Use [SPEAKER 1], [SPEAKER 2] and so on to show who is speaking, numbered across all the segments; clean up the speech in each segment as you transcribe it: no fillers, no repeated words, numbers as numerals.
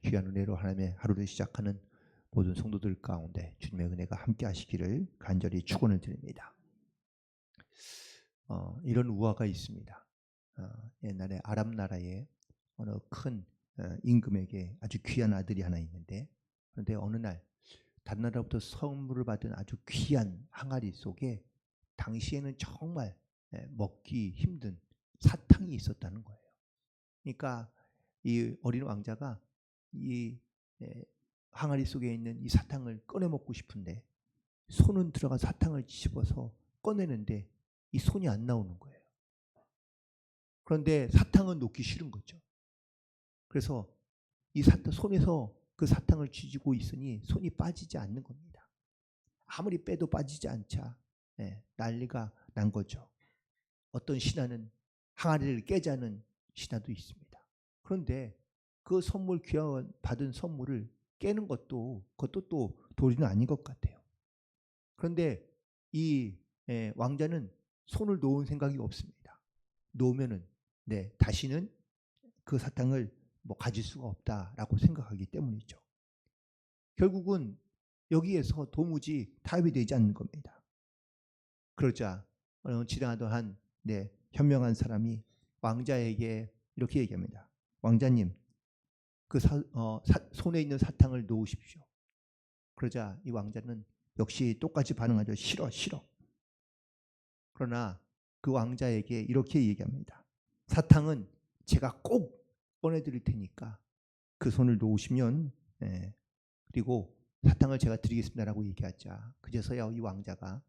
[SPEAKER 1] 귀한 은혜로 하나님의 하루를 시작하는 모든 성도들 가운데 주님의 은혜가 함께 하시기를 간절히 축원을 드립니다. 이런 우화가 있습니다. 옛날에 아랍 나라에 어느 큰 임금에게 아주 귀한 아들이 하나 있는데, 그런데 어느 날 다른 나라부터 선물을 받은 아주 귀한 항아리 속에 당시에는 정말 먹기 힘든 사탕이 있었다는 거예요. 그러니까 이 어린 왕자가 이 항아리 속에 있는 이 사탕을 꺼내 먹고 싶은데 손은 들어가 사탕을 집어서 꺼내는데 이 손이 안 나오는 거예요. 그런데 사탕은 놓기 싫은 거죠. 그래서 이 손에서 그 사탕을 쥐고 있으니 손이 빠지지 않는 겁니다. 아무리 빼도 빠지지 않자 난리가 난 거죠. 어떤 신하는 항아리를 깨자는 신하도 있습니다. 그런데 그 선물, 귀한 받은 선물을 깨는 그것도 또 도리는 아닌 것 같아요. 그런데 이 왕자는 손을 놓은 생각이 없습니다. 놓으면은 다시는 그 사탕을 가질 수가 없다라고 생각하기 때문이죠. 결국은 여기에서 도무지 타협이 되지 않는 겁니다. 그러자 지나가던 한 현명한 사람이 왕자에게 이렇게 얘기합니다. 왕자님, 그 손에 있는 사탕을 놓으십시오. 그러자 이 왕자는 역시 똑같이 반응하죠. 싫어, 싫어. 그러나 그 왕자에게 이렇게 얘기합니다. 사탕은 제가 꼭 꺼내드릴 테니까 그 손을 놓으시면 그리고 사탕을 제가 드리겠습니다라고 얘기하자 그제서야 이 왕자가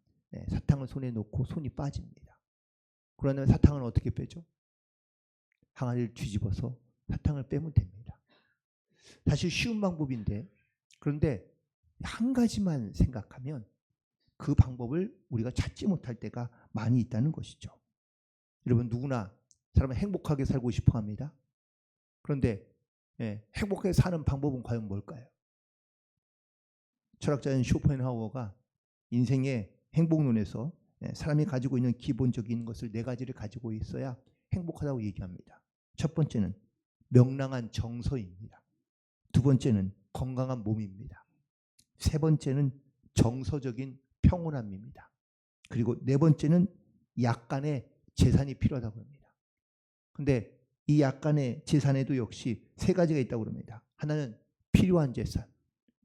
[SPEAKER 1] 사탕을 손에 놓고 손이 빠집니다. 그러면 사탕은 어떻게 빼죠? 항아리를 뒤집어서 사탕을 빼면 됩니다. 사실 쉬운 방법인데, 그런데 한 가지만 생각하면 그 방법을 우리가 찾지 못할 때가 많이 있다는 것이죠. 여러분, 누구나 사람은 행복하게 살고 싶어 합니다. 그런데 행복하게 사는 방법은 과연 뭘까요? 철학자인 쇼펜하우어가 인생의 행복론에서 사람이 가지고 있는 기본적인 것을 4가지를 가지고 있어야 행복하다고 얘기합니다. 첫 번째는 명랑한 정서입니다. 두 번째는 건강한 몸입니다. 세 번째는 정서적인 평온함입니다. 그리고 4번째는 약간의 재산이 필요하다고 합니다. 그런데 이 약간의 재산에도 역시 3가지가 있다고 합니다. 하나는 필요한 재산,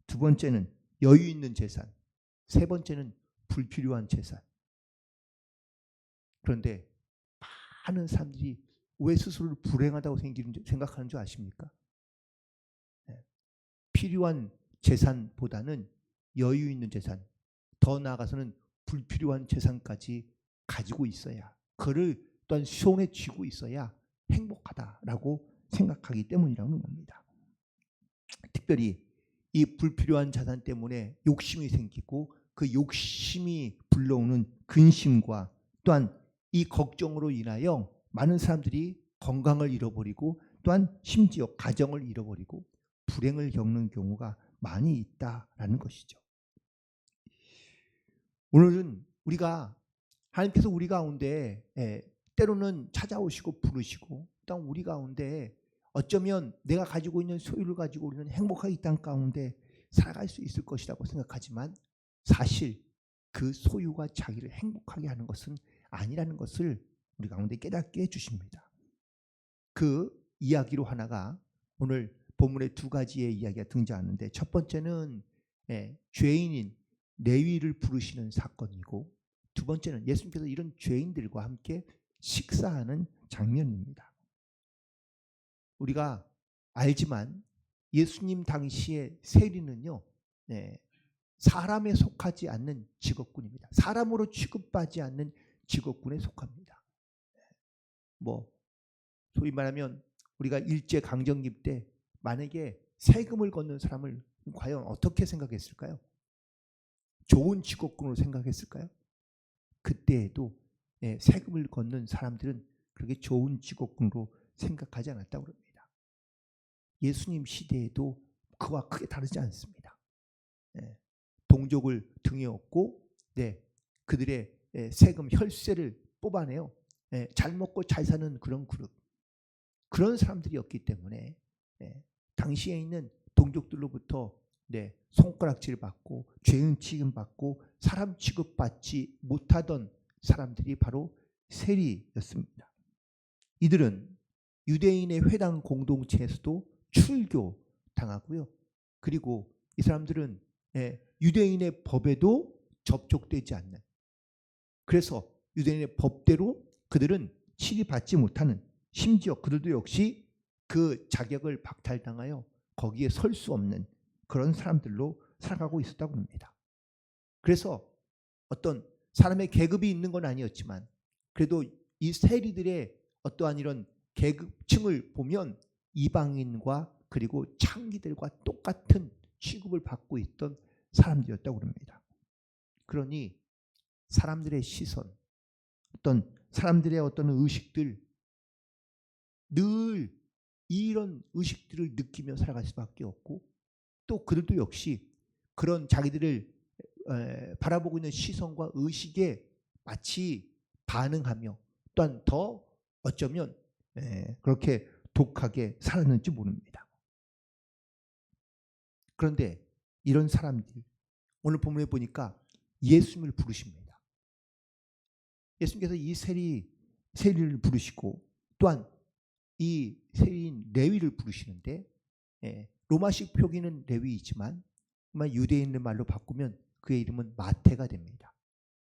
[SPEAKER 1] 두 번째는 여유 있는 재산, 세 번째는 불필요한 재산. 그런데 많은 사람들이 왜 스스로를 불행하다고 생각하는 줄 아십니까? 필요한 재산보다는 여유 있는 재산, 더 나아가서는 불필요한 재산까지 가지고 있어야, 그를 또한 손에 쥐고 있어야 행복하다라고 생각하기 때문이라는 겁니다. 특별히 이 불필요한 자산 때문에 욕심이 생기고 그 욕심이 불러오는 근심과 또한 이 걱정으로 인하여 많은 사람들이 건강을 잃어버리고 또한 심지어 가정을 잃어버리고 불행을 겪는 경우가 많이 있다라는 것이죠. 오늘은 하나님께서 우리 가운데 때로는 찾아오시고 부르시고 또한 우리 가운데 어쩌면 내가 가지고 있는 소유를 가지고 우리는 행복하게 이 땅 가운데 살아갈 수 있을 것이라고 생각하지만 사실 그 소유가 자기를 행복하게 하는 것은 아니라는 것을 우리 가운데 깨닫게 해주십니다. 그 이야기로 하나가 오늘 본문에 2가지의 이야기가 등장하는데, 첫 번째는 죄인인 레위를 부르시는 사건이고, 두 번째는 예수님께서 이런 죄인들과 함께 식사하는 장면입니다. 우리가 알지만 예수님 당시의 세리는요, 사람에 속하지 않는 직업군입니다. 사람으로 취급받지 않는 직업군에 속합니다. 소위 말하면 우리가 일제강점기 때 만약에 세금을 걷는 사람을 과연 어떻게 생각했을까요? 좋은 직업군으로 생각했을까요? 그때에도 세금을 걷는 사람들은 그렇게 좋은 직업군으로 생각하지 않았다고 합니다. 예수님 시대에도 그와 크게 다르지 않습니다. 동족을 등에 업고 그들의 세금 혈세를 뽑아내요. 잘 먹고 잘 사는 그런 그룹, 그런 사람들이었기 때문에 당시에 있는 동족들로부터 손가락질 받고 죄인 취급받고 사람 취급받지 못하던 사람들이 바로 세리였습니다. 이들은 유대인의 회당 공동체에서도 출교당하고요. 그리고 이 사람들은 유대인의 법에도 접촉되지 않는, 그래서 유대인의 법대로 그들은 치리받지 못하는, 심지어 그들도 역시 그 자격을 박탈당하여 거기에 설 수 없는 그런 사람들로 살아가고 있었다고 합니다. 그래서 어떤 사람의 계급이 있는 건 아니었지만 그래도 이 세리들의 어떠한 이런 계급층을 보면 이방인과 그리고 창기들과 똑같은 취급을 받고 있던 사람들이었다고 합니다. 그러니 사람들의 시선, 어떤 사람들의 어떤 의식들, 늘 이런 의식들을 느끼며 살아갈 수밖에 없고, 또 그들도 역시 그런 자기들을 바라보고 있는 시선과 의식에 마치 반응하며 또한 더 어쩌면 그렇게 독하게 살았는지 모릅니다. 그런데 이런 사람들이 오늘 본문에 보니까 예수님을 부르십니다. 예수님께서 이 세리를 부르시고 또한 이 세리인 레위를 부르시는데, 로마식 표기는 레위이지만 유대인의 말로 바꾸면 그의 이름은 마태가 됩니다.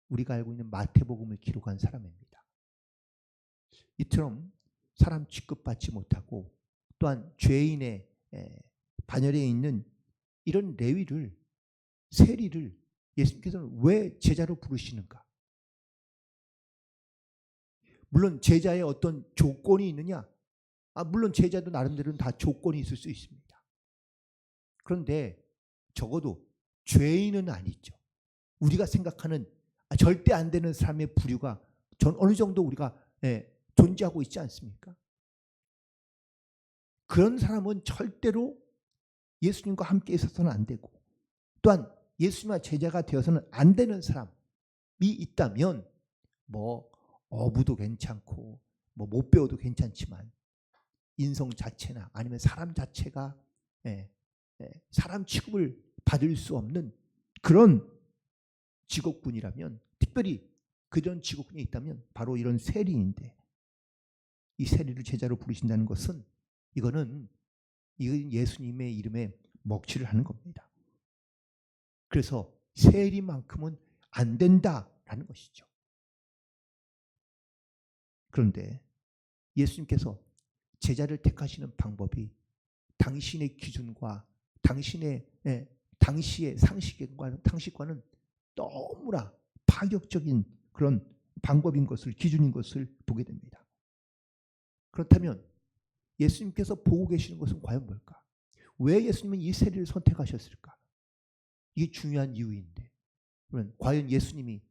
[SPEAKER 1] 우리가 알고 있는 마태복음을 기록한 사람입니다. 이처럼 사람 취급받지 못하고 또한 죄인의 반열에 있는 이런 레위를, 세리를 예수님께서는 왜 제자로 부르시는가? 물론 제자의 어떤 조건이 있느냐? 물론 제자도 나름대로는 다 조건이 있을 수 있습니다. 그런데 적어도 죄인은 아니죠. 우리가 생각하는 절대 안 되는 사람의 부류가 어느 정도 우리가 존재하고 있지 않습니까? 그런 사람은 절대로 예수님과 함께 있어서는 안 되고, 또한 예수님과 제자가 되어서는 안 되는 사람이 있다면 어부도 괜찮고 못 배워도 괜찮지만 인성 자체나 아니면 사람 자체가 사람 취급을 받을 수 없는 그런 직업군이라면, 특별히 그런 직업군이 있다면 바로 이런 세리인데, 이 세리를 제자로 부르신다는 것은 이건 예수님의 이름에 먹칠을 하는 겁니다. 그래서 세리만큼은 안 된다라는 것이죠. 그런데 예수님께서 제자를 택하시는 방법이 당신의 기준과 당신의 당시의 상식과는 너무나 파격적인 그런 방법인 것을, 기준인 것을 보게 됩니다. 그렇다면 예수님께서 보고 계시는 것은 과연 뭘까? 왜 예수님은 이 세리를 선택하셨을까? 이게 중요한 이유인데, 그러면 과연 예수님이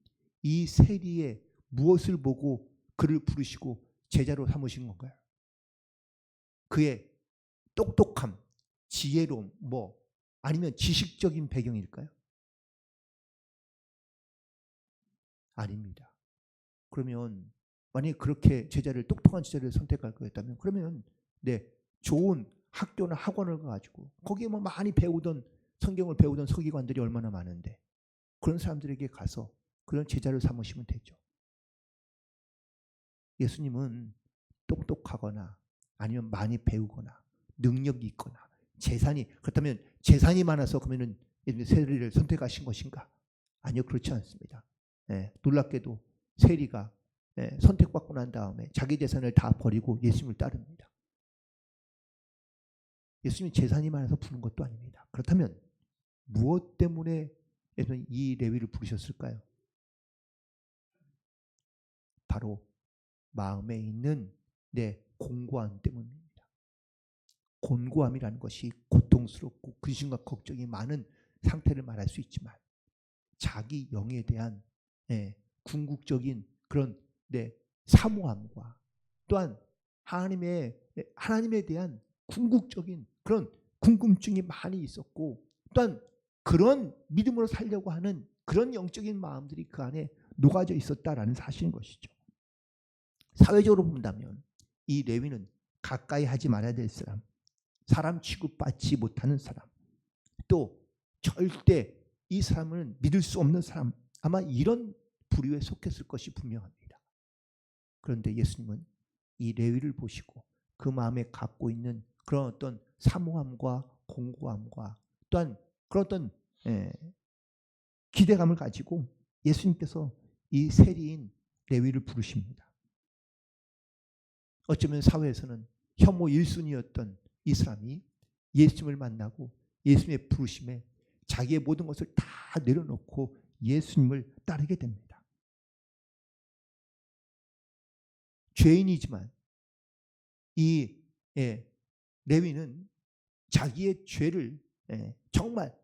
[SPEAKER 1] 이 세리의 무엇을 보고 그를 부르시고 제자로 삼으신 건가요? 그의 똑똑함, 지혜로움, 아니면 지식적인 배경일까요? 아닙니다. 그러면 만약에 그렇게 똑똑한 제자를 선택할 거였다면, 그러면 좋은 학교나 학원을 가지고 거기에 많이 배우던, 성경을 배우던 서기관들이 얼마나 많은데 그런 사람들에게 가서 그런 제자를 삼으시면 되죠. 예수님은 똑똑하거나 아니면 많이 배우거나 능력이 있거나 그렇다면 재산이 많아서 그러면 세리를 선택하신 것인가? 아니요, 그렇지 않습니다. 놀랍게도 세리가 선택받고 난 다음에 자기 재산을 다 버리고 예수님을 따릅니다. 예수님이 재산이 많아서 부른 것도 아닙니다. 그렇다면 무엇 때문에 예수님이 이 레위를 부르셨을까요? 바로 마음에 있는 공고함 때문입니다. 곤고함이라는 것이 고통스럽고 근심과 걱정이 많은 상태를 말할 수 있지만, 자기 영에 대한 궁극적인 그런 사모함과 또한 하나님에 대한 궁극적인 그런 궁금증이 많이 있었고, 또한 그런 믿음으로 살려고 하는 그런 영적인 마음들이 그 안에 녹아져 있었다라는 사실인 것이죠. 사회적으로 본다면 이 레위는 가까이 하지 말아야 될 사람, 사람 취급받지 못하는 사람, 또 절대 이 사람은 믿을 수 없는 사람, 아마 이런 부류에 속했을 것이 분명합니다. 그런데 예수님은 이 레위를 보시고 그 마음에 갖고 있는 그런 어떤 사모함과 공고함과 또한 그런 어떤 기대감을 가지고 예수님께서 이 세리인 레위를 부르십니다. 어쩌면 사회에서는 혐오 1순위였던 이 사람이 예수님을 만나고 예수님의 부르심에 자기의 모든 것을 다 내려놓고 예수님을 따르게 됩니다. 죄인이지만 이 레위는 자기의 죄를 정말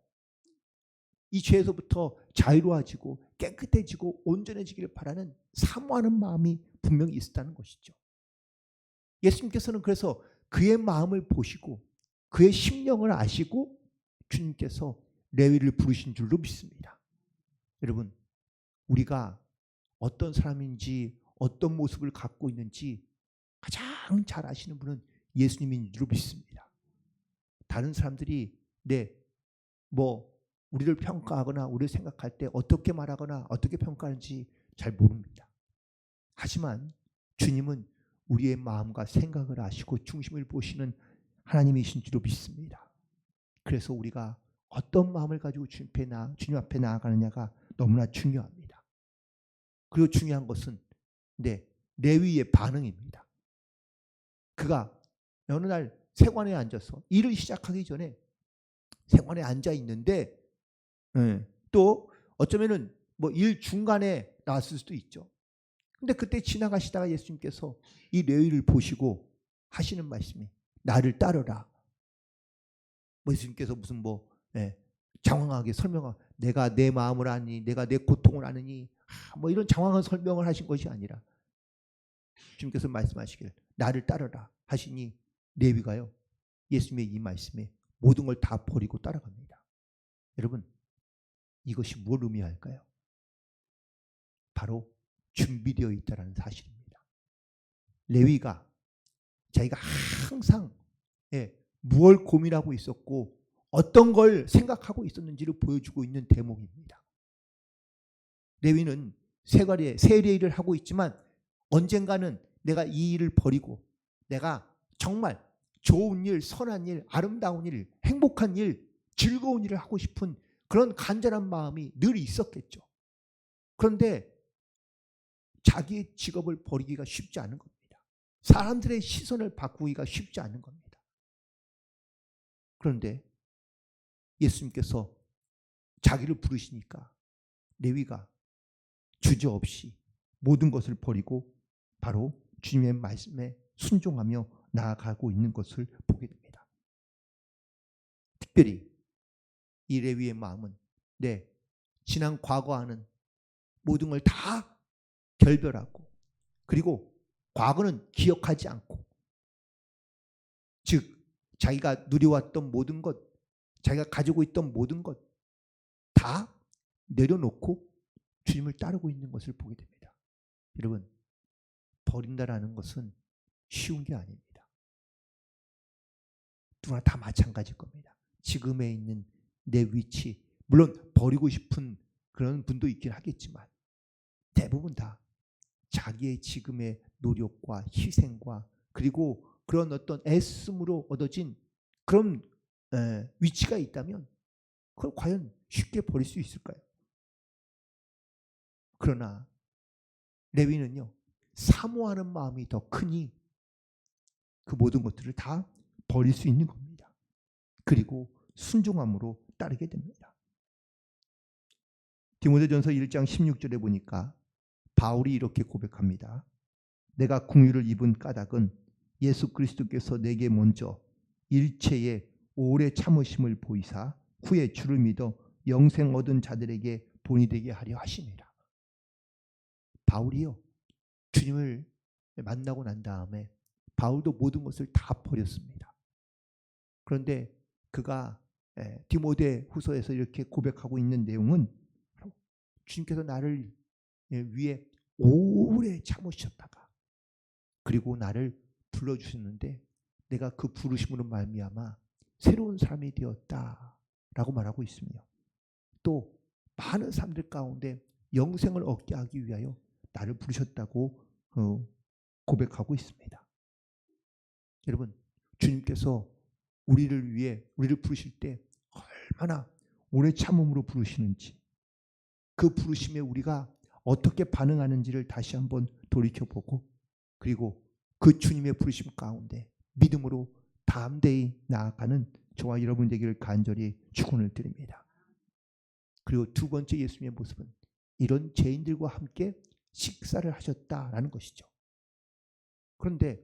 [SPEAKER 1] 이 죄에서부터 자유로워지고 깨끗해지고 온전해지기를 바라는 사모하는 마음이 분명히 있었다는 것이죠. 예수님께서는 그래서 그의 마음을 보시고 그의 심령을 아시고 주님께서 레위를 부르신 줄로 믿습니다. 여러분, 우리가 어떤 사람인지 어떤 모습을 갖고 있는지 가장 잘 아시는 분은 예수님인 줄로 믿습니다. 다른 사람들이 우리를 평가하거나 우리를 생각할 때 어떻게 말하거나 어떻게 평가하는지 잘 모릅니다. 하지만 주님은 우리의 마음과 생각을 아시고 중심을 보시는 하나님이신 줄로 믿습니다. 그래서 우리가 어떤 마음을 가지고 주님 앞에 나아가느냐가 너무나 중요합니다. 그리고 중요한 것은 레위의 반응입니다. 그가 어느 날 세관에 앉아서 일을 시작하기 전에 세관에 앉아 있는데 또 어쩌면은 일 중간에 나왔을 수도 있죠. 근데 그때 지나가시다가 예수님께서 이 레위를 보시고 하시는 말씀이 나를 따르라. 예수님께서 무슨 장황하게 설명하고 내가 내 마음을 아니, 내가 내 고통을 아느니 이런 장황한 설명을 하신 것이 아니라 주님께서 말씀하시길 나를 따르라 하시니 레위가요 예수님의 이 말씀에 모든 걸 다 버리고 따라갑니다. 여러분, 이것이 뭘 의미할까요? 바로 준비되어 있다는 사실입니다. 레위가 자기가 항상 무엇을 고민하고 있었고 어떤 걸 생각하고 있었는지를 보여주고 있는 대목입니다. 레위는 세례일을 하고 있지만 언젠가는 내가 이 일을 버리고 내가 정말 좋은 일, 선한 일, 아름다운 일, 행복한 일, 즐거운 일을 하고 싶은 그런 간절한 마음이 늘 있었겠죠. 그런데 자기의 직업을 버리기가 쉽지 않은 겁니다. 사람들의 시선을 바꾸기가 쉽지 않은 겁니다. 그런데 예수님께서 자기를 부르시니까 레위가 주저없이 모든 것을 버리고 바로 주님의 말씀에 순종하며 나아가고 있는 것을 보게 됩니다. 특별히 이 레위의 마음은 지난 과거와는 모든 걸 다 결별하고 그리고 과거는 기억하지 않고 즉 자기가 누려왔던 모든 것, 자기가 가지고 있던 모든 것 다 내려놓고 주님을 따르고 있는 것을 보게 됩니다. 여러분, 버린다라는 것은 쉬운 게 아닙니다. 누구나 다 마찬가지일 겁니다. 지금에 있는 내 위치, 물론 버리고 싶은 그런 분도 있긴 하겠지만 대부분 다 자기의 지금의 노력과 희생과 그리고 그런 어떤 애씀으로 얻어진 그런 위치가 있다면 그걸 과연 쉽게 버릴 수 있을까요? 그러나 레위는요 사모하는 마음이 더 크니 그 모든 것들을 다 버릴 수 있는 겁니다. 그리고 순종함으로 따르게 됩니다. 디모데전서 1장 16절에 보니까 바울이 이렇게 고백합니다. 내가 긍휼을 입은 까닭은 예수 그리스도께서 내게 먼저 일체의 오래 참으심을 보이사 후에 주를 믿어 영생 얻은 자들에게 본이 되게 하려 하심이라. 바울이요 주님을 만나고 난 다음에 바울도 모든 것을 다 버렸습니다. 그런데 그가 디모데 후서에서 이렇게 고백하고 있는 내용은 주님께서 나를 위해 오래 참으셨다가 그리고 나를 불러주셨는데 내가 그 부르심으로 말미암아 새로운 사람이 되었다라고 라고 말하고 있으며 또 많은 사람들 가운데 영생을 얻게 하기 위하여 나를 부르셨다고 고백하고 있습니다. 여러분, 주님께서 우리를 위해 우리를 부르실 때 얼마나 오래 참음으로 부르시는지, 그 부르심에 우리가 어떻게 반응하는지를 다시 한번 돌이켜보고, 그리고 그 주님의 부르심 가운데 믿음으로 담대히 나아가는 저와 여러분 되기를 간절히 축원을 드립니다. 그리고 두 번째 예수님의 모습은 이런 죄인들과 함께 식사를 하셨다라는 것이죠. 그런데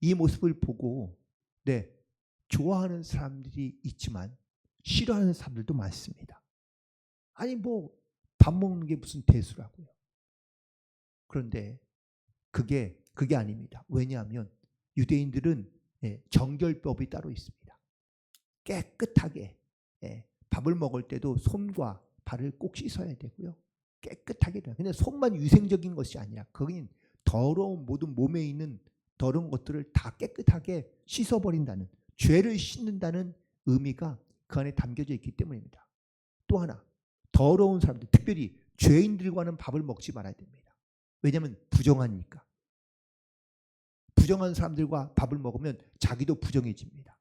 [SPEAKER 1] 이 모습을 보고 좋아하는 사람들이 있지만 싫어하는 사람들도 많습니다. 아니 밥 먹는 게 무슨 대수라고요. 그런데 그게 아닙니다. 왜냐하면 유대인들은 정결법이 따로 있습니다. 깨끗하게 밥을 먹을 때도 손과 발을 꼭 씻어야 되고요. 깨끗하게 돼요. 근데 손만 위생적인 것이 아니라 거긴 더러운 모든 몸에 있는 더러운 것들을 다 깨끗하게 씻어버린다는, 죄를 씻는다는 의미가 그 안에 담겨져 있기 때문입니다. 또 하나, 더러운 사람들, 특별히 죄인들과는 밥을 먹지 말아야 됩니다. 왜냐하면 부정하니까. 부정한 사람들과 밥을 먹으면 자기도 부정해집니다.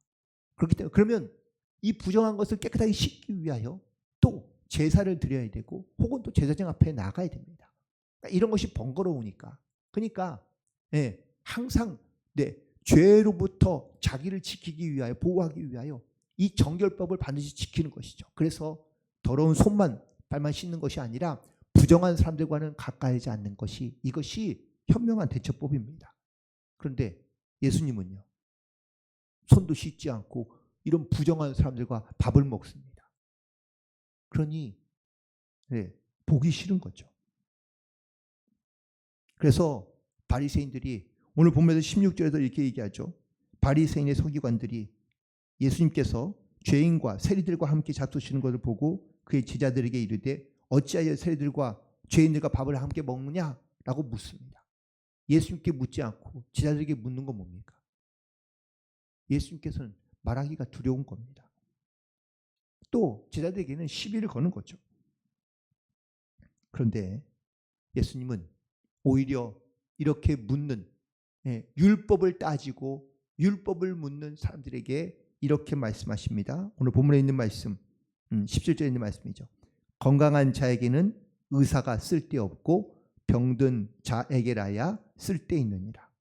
[SPEAKER 1] 그렇기 때문에 그러면 이 부정한 것을 깨끗하게 씻기 위하여 또 제사를 드려야 되고 혹은 또 제사장 앞에 나가야 됩니다. 그러니까 이런 것이 번거로우니까. 그러니까 항상 죄로부터 자기를 지키기 위하여, 보호하기 위하여 이 정결법을 반드시 지키는 것이죠. 그래서 더러운 손만 발만 씻는 것이 아니라 부정한 사람들과는 가까이지 않는 것이, 이것이 현명한 대처법입니다. 그런데 예수님은요, 손도 씻지 않고 이런 부정한 사람들과 밥을 먹습니다. 그러니 보기 싫은 거죠. 그래서 바리새인들이 오늘 본문에서 16절에서 이렇게 얘기하죠. 바리새인의 서기관들이 예수님께서 죄인과 세리들과 함께 잡수시는 것을 보고 그의 제자들에게 이르되 어찌하여 세리들과 죄인들과 밥을 함께 먹느냐라고 묻습니다. 예수님께 묻지 않고 제자들에게 묻는 건 뭡니까? 예수님께서는 말하기가 두려운 겁니다. 또 제자들에게는 시비를 거는 거죠. 그런데 예수님은 오히려 이렇게 묻는, 율법을 따지고 율법을 묻는 사람들에게 이렇게 말씀하십니다. 오늘 본문에 있는 말씀, 17절에 있는 말씀이죠. 건강한 자에게는 의사가 쓸데없고 병든 자에게라야 쓸데있느니라.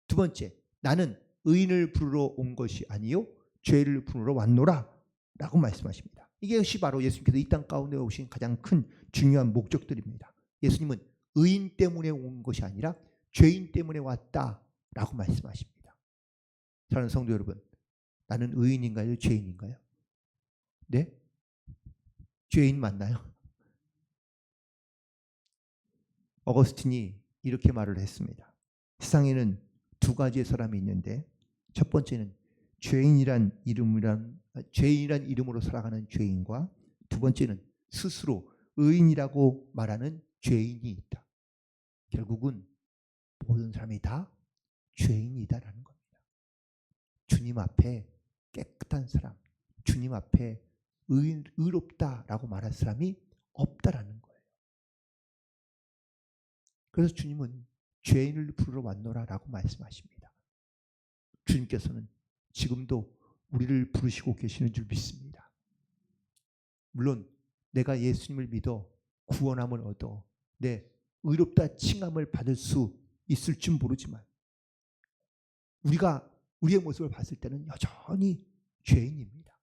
[SPEAKER 1] 두 번째, 나는 의인을 부르러 온 것이 아니요 죄를 부르러 왔노라 라고 말씀하십니다. 이것이 바로 예수님께서 이 땅 가운데 오신 가장 큰 중요한 목적들입니다. 예수님은 의인 때문에 온 것이 아니라 죄인 때문에 왔다라고 말씀하십니다. 사랑하는 성도 여러분, 나는 의인인가요? 죄인인가요? 네? 죄인 맞나요? 어거스틴이 이렇게 말을 했습니다. 세상에는 두 가지의 사람이 있는데 첫 번째는 죄인이란 이름으로 살아가는 죄인과 두 번째는 스스로 의인이라고 말하는 죄인이 있다. 결국은 모든 사람이 다 죄인이다라는 겁니다. 주님 앞에 깨끗한 사람, 주님 앞에 의롭다라고 말할 사람이 없다라는 거예요. 그래서 주님은 죄인을 부르러 왔노라라고 말씀하십니다. 주님께서는 지금도 우리를 부르시고 계시는 줄 믿습니다. 물론 내가 예수님을 믿어 구원함을 얻어 의롭다 칭함을 받을 수 있을 줄 모르지만 우리가 우리의 모습을 봤을 때는 여전히 죄인입니다.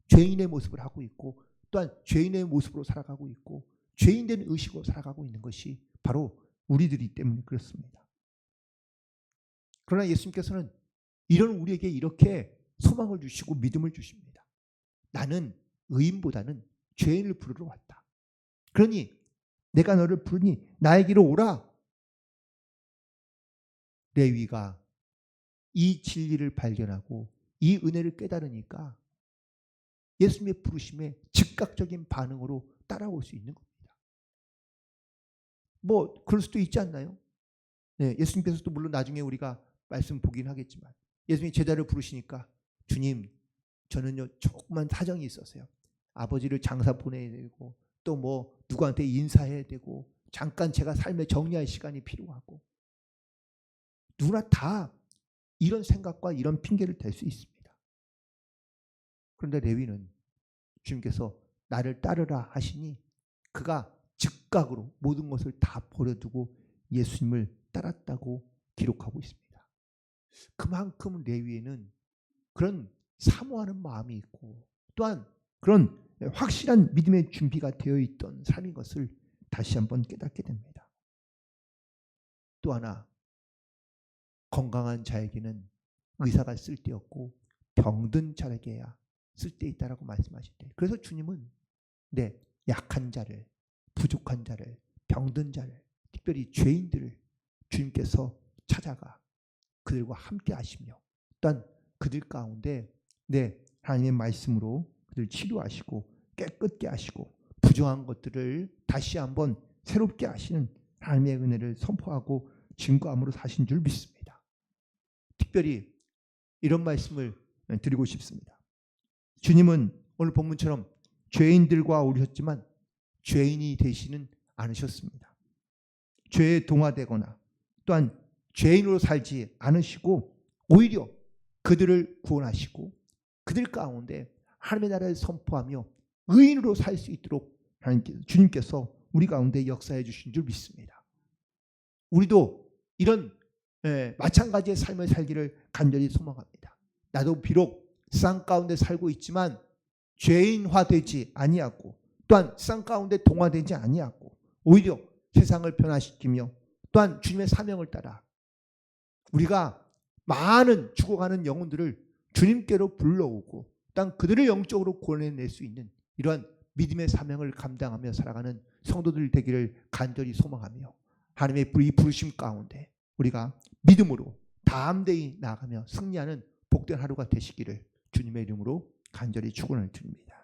[SPEAKER 1] 죄인의 모습을 하고 있고 또한 죄인의 모습으로 살아가고 있고 죄인된 의식으로 살아가고 있는 것이 바로 우리들이기 때문에 그렇습니다. 그러나 예수님께서는 이런 우리에게 이렇게 소망을 주시고 믿음을 주십니다. 나는 의인보다는 죄인을 부르러 왔다. 그러니 내가 너를 부르니 나에게로 오라. 레위가 이 진리를 발견하고 이 은혜를 깨달으니까 예수님의 부르심에 즉각적인 반응으로 따라올 수 있는 겁니다. 그럴 수도 있지 않나요? 예수님께서도 물론 나중에 우리가 말씀 보긴 하겠지만 예수님이 제자를 부르시니까 주님 저는요 조그만 사정이 있었어요. 아버지를 장사 보내야 되고 또 뭐 누구한테 인사해야 되고 잠깐 제가 삶에 정리할 시간이 필요하고 누구나 다 이런 생각과 이런 핑계를 댈 수 있습니다. 그런데 레위는 주님께서 나를 따르라 하시니 그가 즉각으로 모든 것을 다 버려두고 예수님을 따랐다고 기록하고 있습니다. 그만큼 레위에는 그런 사모하는 마음이 있고 또한 그런 확실한 믿음의 준비가 되어 있던 삶인 것을 다시 한번 깨닫게 됩니다. 또 하나, 건강한 자에게는 의사가 쓸데없고 병든 자에게야 쓸데있다라고 말씀하실 때, 그래서 주님은 약한 자를, 부족한 자를, 병든 자를, 특별히 죄인들을 주님께서 찾아가 그들과 함께 하시며 또한 그들 가운데 하나님의 말씀으로 그들을 치료하시고 깨끗게 하시고 부정한 것들을 다시 한번 새롭게 하시는 하나님의 은혜를 선포하고 증거함으로 사신 줄 믿습니다. 특별히 이런 말씀을 드리고 싶습니다. 주님은 오늘 본문처럼 죄인들과 오르셨지만 죄인이 되시는 않으셨습니다. 죄에 동화되거나 또한 죄인으로 살지 않으시고 오히려 그들을 구원하시고 그들 가운데 하나님의 나라를 선포하며 의인으로 살 수 있도록 주님께서 우리 가운데 역사해 주신 줄 믿습니다. 우리도 이런 마찬가지의 삶을 살기를 간절히 소망합니다. 나도 비록 쌍 가운데 살고 있지만 죄인화되지 아니하고 또한 쌍 가운데 동화되지 아니하고 오히려 세상을 변화시키며 또한 주님의 사명을 따라 우리가 많은 죽어가는 영혼들을 주님께로 불러오고 또한 그들을 영적으로 구원해낼 수 있는 이러한 믿음의 사명을 감당하며 살아가는 성도들 되기를 간절히 소망하며 하나님의 이 부르심 가운데 우리가 믿음으로 담대히 나아가며 승리하는 복된 하루가 되시기를 주님의 이름으로 간절히 축원을 드립니다.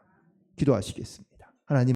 [SPEAKER 1] 기도하시겠습니다. 하나님